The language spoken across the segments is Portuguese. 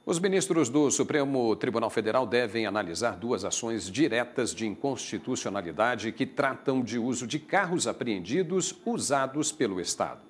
Os ministros do Supremo Tribunal Federal devem analisar duas ações diretas de inconstitucionalidade que tratam de uso de carros apreendidos usados pelo Estado.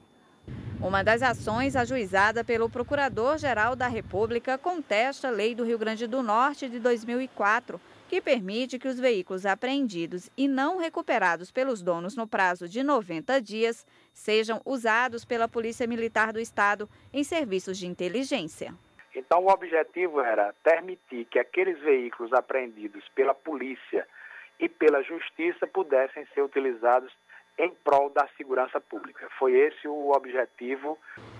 Uma das ações, ajuizada pelo Procurador-Geral da República, contesta a Lei do Rio Grande do Norte de 2004, que permite que os veículos apreendidos e não recuperados pelos donos no prazo de 90 dias sejam usados pela Polícia Militar do Estado em serviços de inteligência. Então, o objetivo era permitir que aqueles veículos apreendidos pela polícia e pela justiça pudessem ser utilizados em prol da segurança pública. Foi esse o objetivo.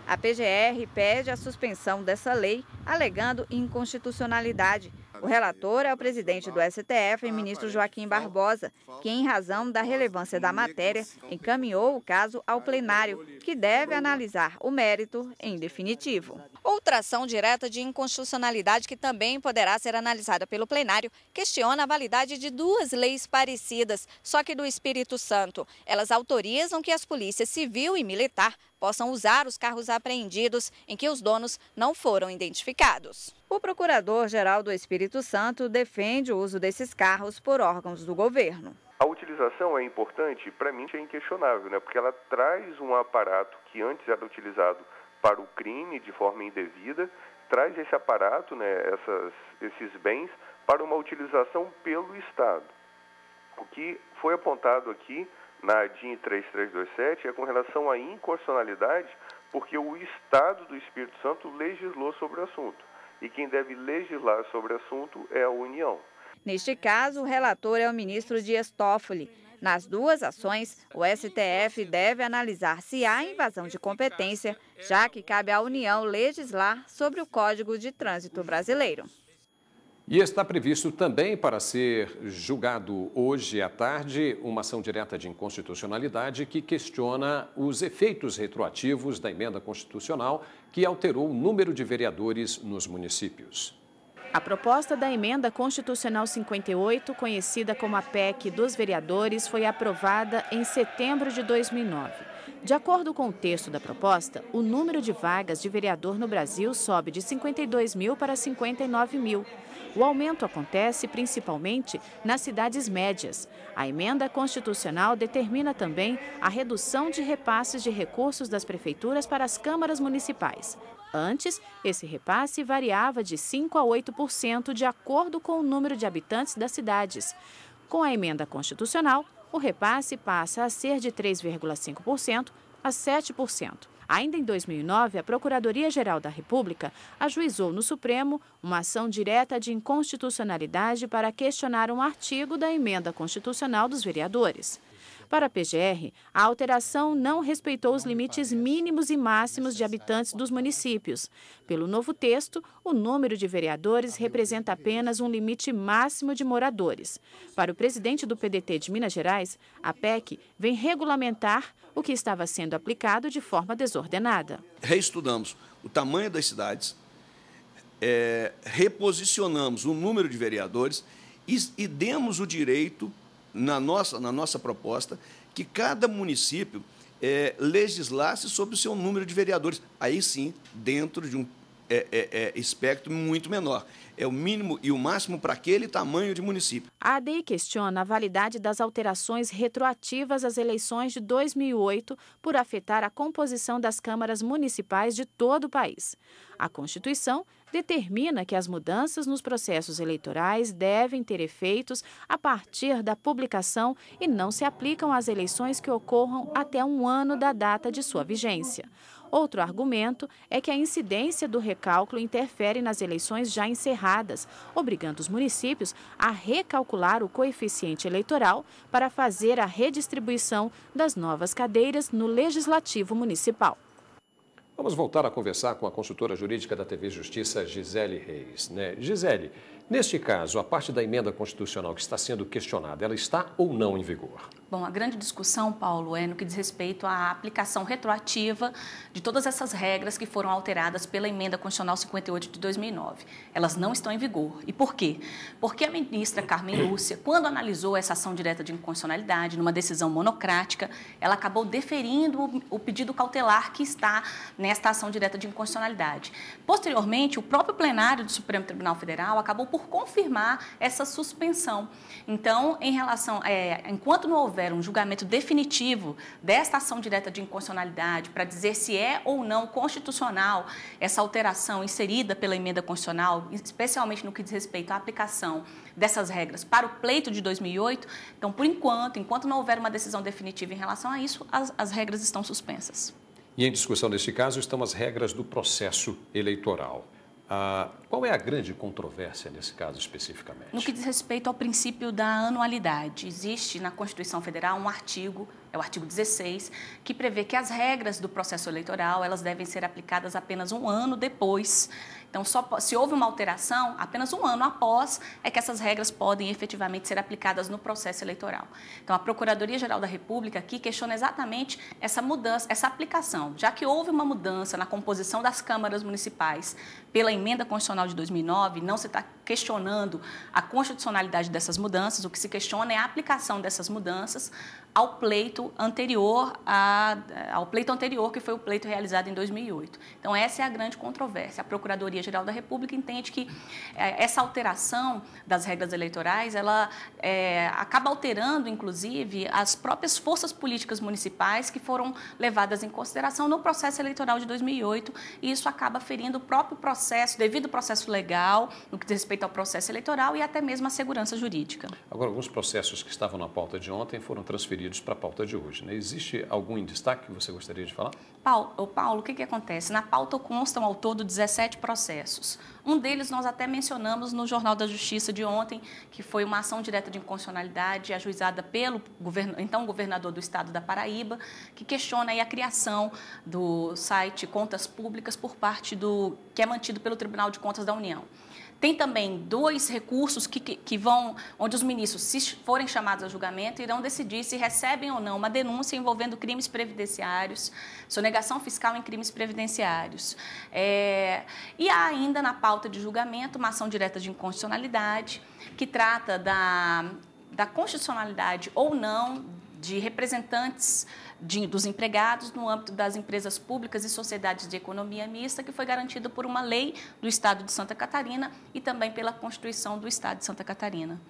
A PGR pede a suspensão dessa lei, alegando inconstitucionalidade. O relator é o presidente do STF, ministro Joaquim Barbosa, que, em razão da relevância da matéria, encaminhou o caso ao plenário, que deve analisar o mérito em definitivo. Outra ação direta de inconstitucionalidade, que também poderá ser analisada pelo plenário, questiona a validade de duas leis parecidas, só que do Espírito Santo. Elas autorizam que as polícias civil e militar possam usar os carros apreendidos em que os donos não foram identificados. O Procurador-Geral do Espírito Santo defende o uso desses carros por órgãos do governo. A utilização é importante, para mim é inquestionável, né? Porque ela traz um aparato que antes era utilizado para o crime de forma indevida, traz esse aparato, né, esses bens, para uma utilização pelo Estado. O que foi apontado aqui na DIN 3327 é com relação à inconstitucionalidade, porque o Estado do Espírito Santo legislou sobre o assunto. E quem deve legislar sobre o assunto é a União. Neste caso, o relator é o ministro Dias Toffoli. Nas duas ações, o STF deve analisar se há invasão de competência, já que cabe à União legislar sobre o Código de Trânsito Brasileiro. E está previsto também para ser julgado hoje à tarde uma ação direta de inconstitucionalidade que questiona os efeitos retroativos da emenda constitucional que alterou o número de vereadores nos municípios. A proposta da emenda constitucional 58, conhecida como a PEC dos vereadores, foi aprovada em setembro de 2009. De acordo com o texto da proposta, o número de vagas de vereador no Brasil sobe de 52 mil para 59 mil. O aumento acontece principalmente nas cidades médias. A emenda constitucional determina também a redução de repasses de recursos das prefeituras para as câmaras municipais. Antes, esse repasse variava de 5% a 8% de acordo com o número de habitantes das cidades. Com a emenda constitucional, o repasse passa a ser de 3,5% a 7%. Ainda em 2009, a Procuradoria-Geral da República ajuizou no Supremo uma ação direta de inconstitucionalidade para questionar um artigo da emenda constitucional dos vereadores. Para a PGR, a alteração não respeitou os limites mínimos e máximos de habitantes dos municípios. Pelo novo texto, o número de vereadores representa apenas um limite máximo de moradores. Para o presidente do PDT de Minas Gerais, a PEC vem regulamentar o que estava sendo aplicado de forma desordenada. Reestudamos o tamanho das cidades, reposicionamos o número de vereadores e demos o direito, na nossa proposta, que cada município legislasse sobre o seu número de vereadores. Aí sim, dentro de um espectro muito menor. É o mínimo e o máximo para aquele tamanho de município. A ADI questiona a validade das alterações retroativas às eleições de 2008 por afetar a composição das câmaras municipais de todo o país. A Constituição determina que as mudanças nos processos eleitorais devem ter efeitos a partir da publicação e não se aplicam às eleições que ocorram até um ano da data de sua vigência. Outro argumento é que a incidência do recálculo interfere nas eleições já encerradas, obrigando os municípios a recalcular o coeficiente eleitoral para fazer a redistribuição das novas cadeiras no Legislativo Municipal. Vamos voltar a conversar com a consultora jurídica da TV Justiça, Gisele Reis. Gisele, neste caso, a parte da emenda constitucional que está sendo questionada, ela está ou não em vigor? Bom, a grande discussão, Paulo, é no que diz respeito à aplicação retroativa de todas essas regras que foram alteradas pela Emenda Constitucional 58 de 2009. Elas não estão em vigor. E por quê? Porque a ministra Carmen Lúcia, quando analisou essa ação direta de inconstitucionalidade, numa decisão monocrática, ela acabou deferindo o pedido cautelar que está nesta ação direta de inconstitucionalidade. Posteriormente, o próprio plenário do Supremo Tribunal Federal acabou por confirmar essa suspensão. Então, em relação, enquanto não houver um julgamento definitivo desta ação direta de inconstitucionalidade para dizer se é ou não constitucional essa alteração inserida pela emenda constitucional, especialmente no que diz respeito à aplicação dessas regras para o pleito de 2008, então, por enquanto não houver uma decisão definitiva em relação a isso, as regras estão suspensas. E em discussão neste caso estão as regras do processo eleitoral. Qual é a grande controvérsia nesse caso especificamente? No que diz respeito ao princípio da anualidade, existe na Constituição Federal um artigo, é o artigo 16, que prevê que as regras do processo eleitoral elas devem ser aplicadas apenas um ano depois. Então, se houve uma alteração, apenas um ano após é que essas regras podem efetivamente ser aplicadas no processo eleitoral. Então, a Procuradoria-Geral da República aqui questiona exatamente essa mudança, essa aplicação. Já que houve uma mudança na composição das câmaras municipais pela emenda constitucional de 2009, não se está questionando a constitucionalidade dessas mudanças, o que se questiona é a aplicação dessas mudanças ao pleito anterior, que foi o pleito realizado em 2008. Então, essa é a grande controvérsia. A Procuradoria-Geral da República entende que essa alteração das regras eleitorais, ela acaba alterando, inclusive, as próprias forças políticas municipais que foram levadas em consideração no processo eleitoral de 2008, e isso acaba ferindo o próprio processo, devido ao processo legal, no que diz respeito ao processo eleitoral e até mesmo à segurança jurídica. Agora, alguns processos que estavam na pauta de ontem foram transferidos para a pauta de hoje, né? Existe algum em destaque que você gostaria de falar? Paulo, o que acontece? Na pauta constam ao todo 17 processos. Um deles nós até mencionamos no Jornal da Justiça de ontem, que foi uma ação direta de inconstitucionalidade ajuizada pelo então governador do estado da Paraíba, que questiona aí a criação do site Contas Públicas por parte que é mantido pelo Tribunal de Contas da União. Tem também 2 recursos que vão, onde os ministros, se forem chamados a julgamento, irão decidir se recebem ou não uma denúncia envolvendo crimes previdenciários, sonegação fiscal em crimes previdenciários. E há ainda na pauta de julgamento uma ação direta de inconstitucionalidade que trata da constitucionalidade ou não de representantes dos empregados no âmbito das empresas públicas e sociedades de economia mista, que foi garantido por uma lei do Estado de Santa Catarina e também pela Constituição do Estado de Santa Catarina.